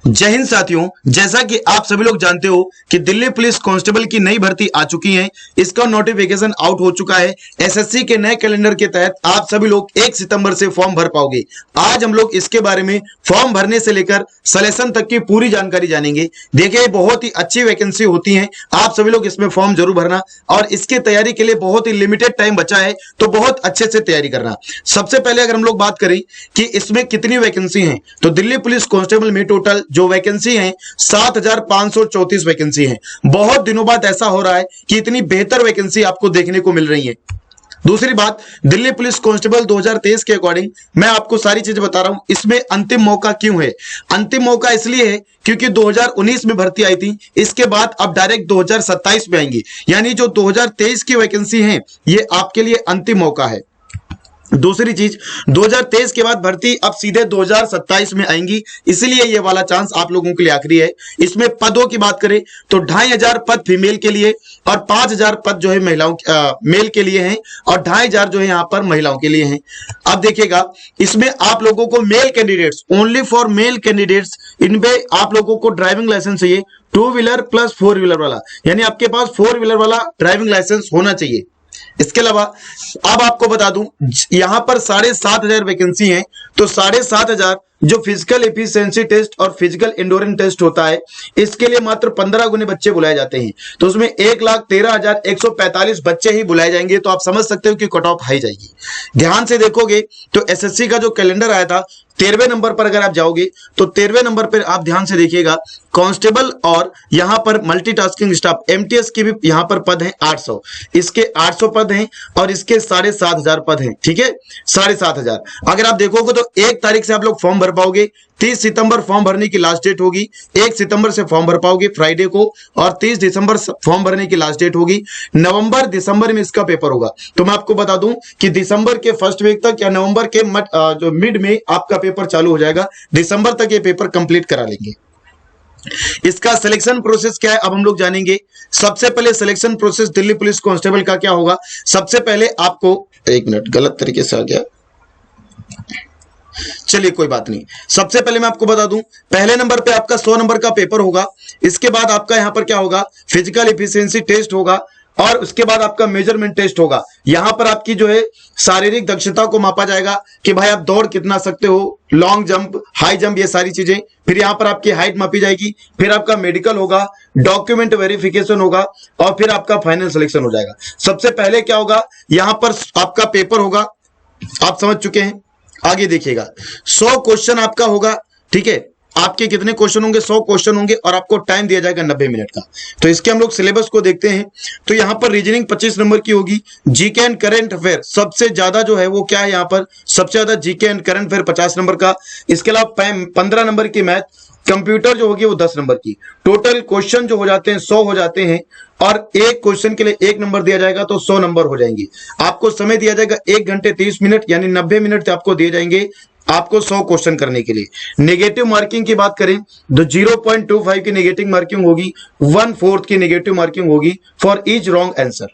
जय हिंद साथियों, जैसा कि आप सभी लोग जानते हो कि दिल्ली पुलिस कांस्टेबल की नई भर्ती आ चुकी है। इसका नोटिफिकेशन आउट हो चुका है। एसएससी के नए कैलेंडर के तहत आप सभी लोग 1 सितंबर से फॉर्म भर पाओगे। आज हम लोग इसके बारे में फॉर्म भरने से लेकर सिलेक्शन तक की पूरी जानकारी जानेंगे। देखिए, बहुत ही अच्छी वैकेंसी होती है, आप सभी लोग इसमें फॉर्म जरूर भरना और इसके तैयारी के लिए बहुत ही लिमिटेड टाइम बचा है, तो बहुत अच्छे से तैयारी करना। सबसे पहले अगर हम लोग बात करें कि इसमें कितनी वैकेंसी है, तो दिल्ली पुलिस कांस्टेबल में टोटल जो वैकेंसी है 7,534 वैकेंसी है। बहुत दिनों बाद ऐसा हो रहा है कि इतनी बेहतर वैकेंसी आपको देखने को मिल रही है। दूसरी बात, दिल्ली पुलिस कांस्टेबल 2023 के अकॉर्डिंग मैं आपको सारी चीजें बता रहा हूं। इसमें अंतिम मौका क्यों है? अंतिम मौका इसलिए है क्योंकि 2019 में भर्ती आई थी, इसके बाद अब डायरेक्ट 2027 में आएंगी, यानी जो 2023 की वैकेंसी है ये आपके लिए अंतिम मौका है। दूसरी चीज, 2023 के बाद भर्ती अब सीधे 2027 में आएंगी, इसलिए ये वाला चांस आप लोगों के लिए आखिरी है। इसमें पदों की बात करें तो 2500 पद फीमेल के लिए और 5000 पद जो है महिलाओं मेल के लिए हैं और 2500 जो है यहां पर महिलाओं के लिए हैं। अब देखिएगा, इसमें आप लोगों को male candidates, only for male candidates, इनमें आप लोगों को ड्राइविंग लाइसेंस चाहिए 2 व्हीलर प्लस 4 व्हीलर वाला, यानी आपके पास 4 व्हीलर वाला ड्राइविंग लाइसेंस होना चाहिए। इसके अलावा अब आपको बता दूं, यहां पर 7,500 वैकेंसी है, तो 7,500 जो फिजिकल एफिशिएंसी टेस्ट और फिजिकल एंड्योरेंस टेस्ट होता है, इसके लिए मात्र 15 गुने बच्चे बुलाए जाते हैं, तो उसमें 1,13,145 बच्चे ही बुलाए जाएंगे। तो आप समझ सकते हो कि कट ऑफ हाई जाएगी। ध्यान से देखोगे तो एसएससी का जो कैलेंडर आया था 13वें नंबर पर अगर आप जाओगे तो 13वें नंबर पर आप ध्यान से देखिएगा, कांस्टेबल और यहां पर मल्टीटास्किंग स्टाफ एमटीएस के भी यहां पर पद हैं 800, इसके 800 पद हैं और इसके 7,500 पद हैं। ठीक है, 7,500। अगर आप देखोगे तो 1 तारीख से आप लोग फॉर्म भर पाओगे, 30 सितंबर फॉर्म भरने की लास्ट डेट होगी, 1 सितंबर से फॉर्म भर पाओगे फ्राइडे को, और 30 दिसंबर फॉर्म भरने की लास्ट डेट होगी। नवंबर दिसंबर में इसका पेपर होगा। तो मैं आपको बता दूं कि दिसंबर के फर्स्ट वीक तक या नवंबर के जो मिड में आपका पेपर चालू हो जाएगा, दिसंबर तक ये पेपर कंप्लीट करा लेंगे। इसका सिलेक्शन प्रोसेस क्या है अब हम लोग जानेंगे। सबसे पहले selection process Delhi police constable का क्या होगा। सबसे पहले आपको, एक मिनट गलत तरीके से आ गया, चलिए कोई बात नहीं। सबसे पहले मैं आपको बता दूं, पहले नंबर पे आपका 100 नंबर का पेपर होगा। इसके बाद आपका यहां पर क्या होगा, फिजिकल एफिशिएंसी टेस्ट होगा और उसके बाद आपका मेजरमेंट टेस्ट होगा। यहां पर आपकी जो है शारीरिक दक्षता को मापा जाएगा कि भाई आप दौड़ कितना सकते हो, लॉन्ग जंप, हाई जंप, ये सारी चीजें। फिर यहां पर आपकी हाइट मापी जाएगी, फिर आपका मेडिकल होगा, डॉक्यूमेंट वेरिफिकेशन होगा और फिर आपका फाइनल सिलेक्शन हो जाएगा। सबसे पहले क्या होगा, यहां पर आपका पेपर होगा, आप समझ चुके हैं। आगे देखिएगा, 100 क्वेश्चन आपका होगा। ठीक है, आपके कितने क्वेश्चन होंगे, 100 क्वेश्चन होंगे और आपको टाइम दिया जाएगा 90 मिनट का। तो इसके हम लोग सिलेबस को देखते हैं। तो यहां पर रीजनिंग 25 नंबर की होगी, जीके एंड करंट अफेयर सबसे ज्यादा जो है वो क्या है, यहां पर सबसे ज्यादा GK and current affair 50 number का। इसके अलावा 15 नंबर की मैथ, कंप्यूटर जो होगी वो 10 नंबर की। टोटल क्वेश्चन जो हो जाते हैं 100 हो जाते हैं और एक क्वेश्चन के लिए 1 नंबर दिया जाएगा तो 100 नंबर हो जाएंगे। आपको समय दिया जाएगा 1 घंटे 30 मिनट, यानी 90 मिनट आपको दिए जाएंगे आपको 100 क्वेश्चन करने के लिए। नेगेटिव मार्किंग की बात करें तो 0.25 की नेगेटिव मार्किंग होगी, 1/4 की नेगेटिव मार्किंग होगी for each wrong answer.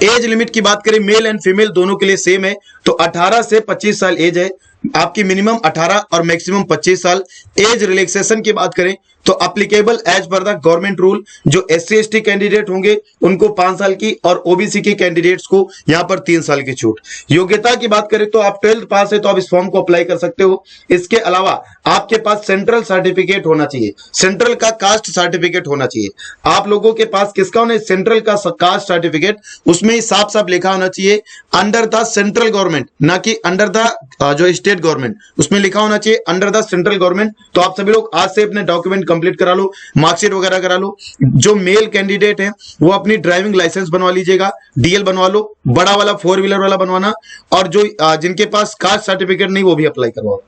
Age limit की बात करें, मेल एंड फीमेल दोनों के लिए सेम है, तो 18 से 25 साल एज है आपकी, मिनिमम 18 और मैक्सिमम 25 साल। एज रिलैक्सेशन की बात करें तो applicable as per the government rule, जो SC/ST कैंडिडेट होंगे उनको 5 साल की और ओबीसी के कैंडिडेट्स को यहां पर 3 साल की छूट। योग्यता की बात करें तो आप 12th पास है तो आप इस फॉर्म को अप्लाई कर सकते हो। इसके अलावा आपके पास सेंट्रल सर्टिफिकेट होना चाहिए, सेंट्रल का कास्ट सर्टिफिकेट होना चाहिए। आप लोगों के पास किसका होना है, सेंट्रल का कास्ट सर्टिफिकेट, उसमें साफ साफ लिखा होना चाहिए अंडर द सेंट्रल गवर्नमेंट, ना कि अंडर द जो स्टेट गवर्नमेंट, उसमें लिखा होना चाहिए अंडर द सेंट्रल गवर्नमेंट। तो आप सभी लोग आज से अपने डॉक्यूमेंट कंप्लीट करा लो, मार्कशीट वगैरह करा लो। जो मेल कैंडिडेट है वो अपनी ड्राइविंग लाइसेंस बनवा लीजिएगा, डीएल बनवा लो, बड़ा वाला 4 व्हीलर वाला बनवाना, और जो जिनके पास कास्ट सर्टिफिकेट नहीं वो भी अप्लाई करवाओ।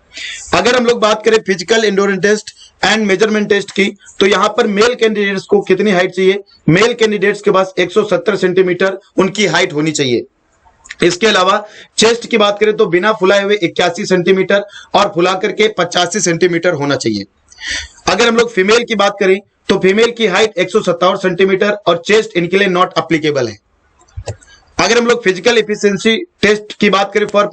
अगर हम लोग बात करें physical endurance test and measurement test की, तो यहां पर मेल कैंडिडेट्स को कितनी हाइट चाहिए, मेल कैंडिडेट्स के पास 170 सेंटीमीटर उनकी हाइट होनी चाहिए। इसके अलावा चेस्ट की बात करें तो बिना फुलाए हुए 81 सेंटीमीटर और फुला करके 85 सेंटीमीटर होना चाहिए। अगर हम लोग फीमेल की बात करें तो फीमेल की हाइट 157 सेंटीमीटर और चेस्ट इनके लिए नॉट अप्लीकेबल है। अगर हम लोग फिजिकल एफिशिएंसी टेस्ट की बात करें फॉर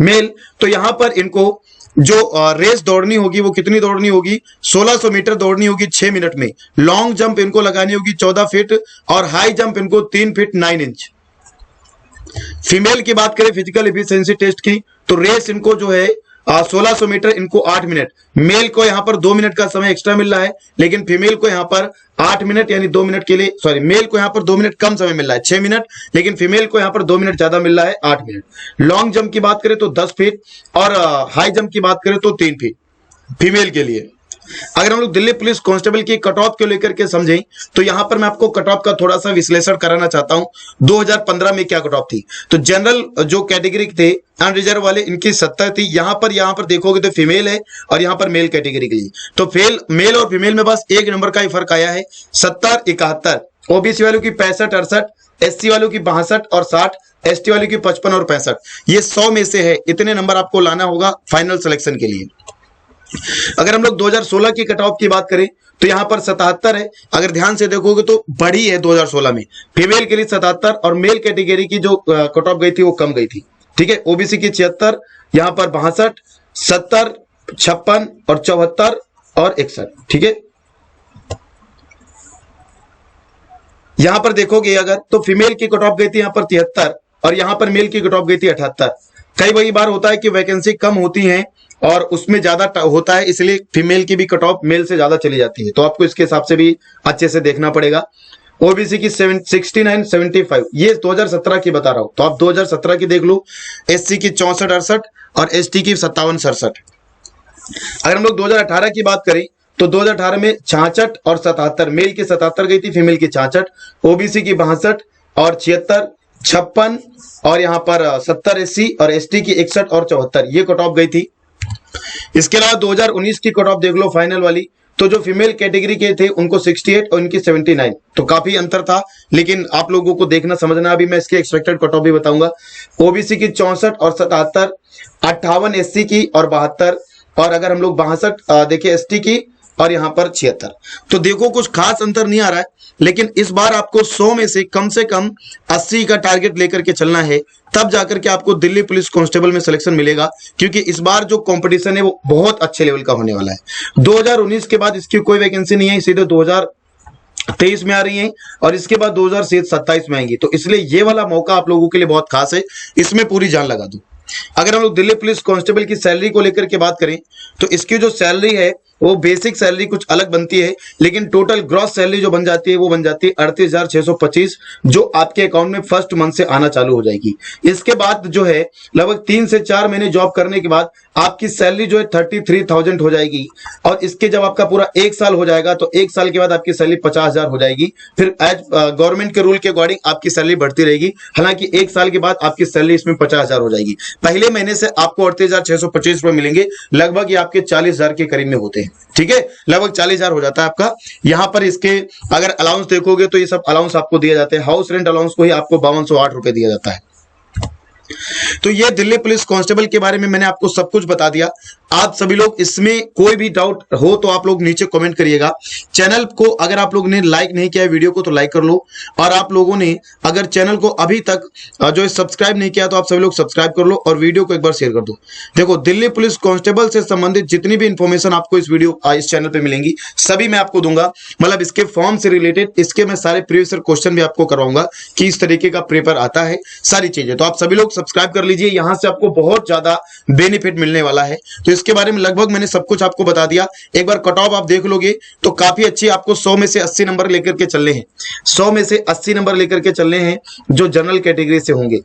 मेल तो यहां पर इनको जो रेस दौड़नी होगी वो कितनी दौड़नी होगी, 1600 मीटर दौड़नी होगी 6 मिनट में। लॉन्ग जंप इनको लगानी होगी 14 फीट और हाई जंप इनको 3 फीट 9 इंच। फीमेल की बात करें फिजिकल एफिशिएंसी टेस्ट की, तो रेस इनको जो है 1600 मीटर इनको 8 मिनट। मेल को यहां पर 2 मिनट का समय एक्स्ट्रा मिल रहा है, लेकिन फीमेल को यहां पर 8 मिनट यानी 2 मिनट के लिए, सॉरी मेल को यहां पर 2 मिनट कम समय मिल रहा है 6 मिनट, लेकिन फीमेल को यहां पर 2 मिनट ज्यादा मिल रहा है 8 मिनट। लॉन्ग जंप की बात करें तो 10 फीट और हाई जंप की बात करें तो 3 फीट फीमेल के लिए। अगर हम लोग दिल्ली पुलिस कांस्टेबल की कट ऑफ को लेकर के समझें तो यहां पर मैं आपको कट ऑफ का थोड़ा सा विश्लेषण कराना चाहता हूं। 2015 में क्या कट ऑफ थी, तो जनरल जो कैटेगरी थे अनरिजर्व वाले इनकी 70 थी। यहां पर देखोगे तो फीमेल है और यहां पर मेल कैटेगरी के लिए, तो मेल और फीमेल में बस 1 नंबर का ही फर्क आया है, 70-71। ओबीसी वालों की 65-68, एससी वालों की 62 और 60, एसटी वालों की 55 और 65। ये 100 में से है, इतने नंबर आपको लाना होगा फाइनल सिलेक्शन के लिए। अगर हम लोग 2016 की कट ऑफ की बात करें तो यहां पर 77 है। अगर ध्यान से देखोगे तो बढ़ी है 2016 में, फीमेल के लिए 77 और मेल कैटेगरी की जो कट ऑफ गई थी वो कम गई थी। ठीक है, ओबीसी की 76, यहां पर 62, 70, 56 और 74 और 61। ठीक है, यहां पर देखोगे अगर तो फीमेल की कट ऑफ गई थी यहां पर 73 और यहां पर मेल की कट ऑफ गई थी 78। कई बार होता है कि वैकेंसी कम होती है और उसमें ज्यादा होता है, इसलिए फीमेल की भी कट ऑफ मेल से ज्यादा चली जाती है, तो आपको इसके हिसाब से भी अच्छे से देखना पड़ेगा। ओबीसी की 69, 75 ये 2017 की बता रहा हूं, तो आप 2017 की देख लो। एससी की 64, 68 और एसटी की 57, 67। अगर हम लोग 2018 की बात करें तो 2018 में 66 और 77, मेल की 77 गई थी, फीमेल की 66, ओबीसी की 62 और 76, 56 और यहां पर 70 एससी और एसटी की 61 और 74 ये कट ऑफ गई थी। इसके अलावा 2019 की कट ऑफ देख लो फाइनल वाली, तो जो फीमेल कैटेगरी के थे उनको 68 और इनकी 79, तो काफी अंतर था, लेकिन आप लोगों को देखना समझना। अभी मैं इसकी एक्सपेक्टेड कट ऑफ भी बताऊंगा। ओबीसी की 64 और 77, 58 एससी की और 72 और अगर हम लोग 62 देखिए एसटी की और यहां पर 76। तो देखो कुछ खास अंतर नहीं आ रहा है, लेकिन इस बार आपको 100 में से कम 80 का टारगेट लेकर के चलना है, तब जाकर के आपको दिल्ली पुलिस कांस्टेबल में सिलेक्शन मिलेगा, क्योंकि इस बार जो कंपटीशन है वो बहुत अच्छे लेवल का होने वाला है। 2019 के बाद इसकी कोई वैकेंसी नहीं है, सीधे 2023 में आ रही है और इसके बाद 2027 में आएंगी, तो इसलिए ये वाला मौका आप लोगों के लिए बहुत खास है, इसमें पूरी जान लगा दो। अगर हम लोग दिल्ली पुलिस कांस्टेबल की सैलरी को लेकर के बात करें तो इसकी जो सैलरी है वो बेसिक सैलरी कुछ अलग बनती है, लेकिन टोटल ग्रॉस सैलरी जो बन जाती है वो बन जाती है 38,625, जो आपके अकाउंट में फर्स्ट मंथ से आना चालू हो जाएगी। इसके बाद जो है लगभग 3 से 4 महीने जॉब करने के बाद आपकी सैलरी जो है 33,000 हो जाएगी, और इसके जब आपका पूरा 1 साल हो जाएगा तो 1 साल के बाद आपकी सैलरी 50,000 हो जाएगी। फिर एज गवर्नमेंट के रूल के अकॉर्डिंग आपकी सैलरी बढ़ती रहेगी, हालांकि 1 साल के बाद आपकी सैलरी इसमें 50,000 हो जाएगी। पहले महीने से आपको 38,625 रुपए मिलेंगे, लगभग ये आपके 40,000 के करीब में होते हैं। ठीक है, लगभग 40,000 हो जाता है आपका। यहां पर इसके अगर अलाउंस देखोगे तो ये सब अलाउंस आपको दिए जाते हैं। हाउस रेंट अलाउंस को ही आपको 5208 रुपए दिया जाता है। तो ये दिल्ली पुलिस कांस्टेबल के बारे में मैंने आपको सब कुछ बता दिया। आप सभी लोग इसमें कोई भी डाउट हो तो आप लोग नीचे कमेंट करिएगा। चैनल को अगर आप लोगों ने लाइक नहीं किया है वीडियो को तो लाइक कर लो, और आप लोगों ने अगर चैनल को अभी तक जो है सब्सक्राइब नहीं किया तो आप सभी लोग सब्सक्राइब कर लो और वीडियो को एक बार शेयर कर दो। देखो दिल्ली पुलिस कांस्टेबल से संबंधित जितनी भी इंफॉर्मेशन आपको इस चैनल पे मिलेंगी सभी मैं आपको दूंगा, मतलब इसके फॉर्म से रिलेटेड इसके मैं सारे प्रीवियस क्वेश्चन भी आपको करवाऊंगा कि इस तरीके का पेपर आता है, सारी चीजें। तो आप सभी लोग सब्सक्राइब कर लीजिए, यहां से आपको बहुत ज्यादा बेनिफिट मिलने वाला है। तो इसके बारे में लगभग मैंने सब कुछ आपको बता दिया। एक बार कट ऑफ आप देख लोगे तो काफी अच्छी, आपको 100 में से 80 नंबर लेकर के चलने हैं, 100 में से 80 नंबर लेकर के चलने हैं जो जनरल कैटेगरी से होंगे।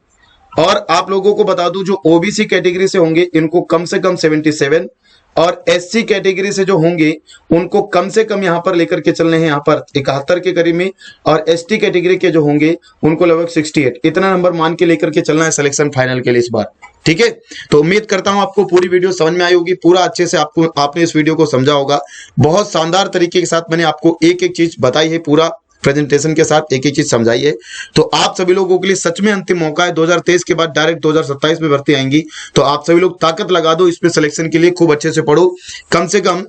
और आप लोगों को बता दूं जो ओबीसी कैटेगरी से होंगे इनको कम से कम 77, और एससी कैटेगरी से जो होंगे उनको कम से कम यहां पर लेकर के चलने हैं यहाँ पर 71 के करीब में, और एसटी कैटेगरी के जो होंगे उनको लगभग 68, इतना नंबर मान के लेकर के चलना है सिलेक्शन फाइनल के लिए इस बार। ठीक है, तो उम्मीद करता हूं आपको पूरी वीडियो समझ में आई होगी, पूरा अच्छे से आपने इस वीडियो को समझा होगा। बहुत शानदार तरीके के साथ मैंने आपको एक एक चीज बताई है, पूरा प्रेजेंटेशन के साथ एक ही चीज समझाई है। तो आप सभी लोगों के लिए सच में अंतिम मौका है, 2023 के बाद डायरेक्ट 2027 में भर्ती आएंगी, तो आप सभी लोग ताकत लगा दो इस पे सिलेक्शन के लिए, खूब अच्छे से पढ़ो, कम से कम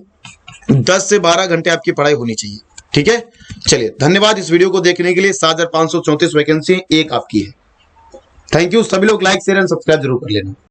10 से 12 घंटे आपकी पढ़ाई होनी चाहिए। ठीक है, चलिए धन्यवाद इस वीडियो को देखने के लिए। 7,534 वैकेंसी एक आपकी है। थैंक यू, सभी लोग लाइक शेयर एंड सब्सक्राइब जरूर कर लेना।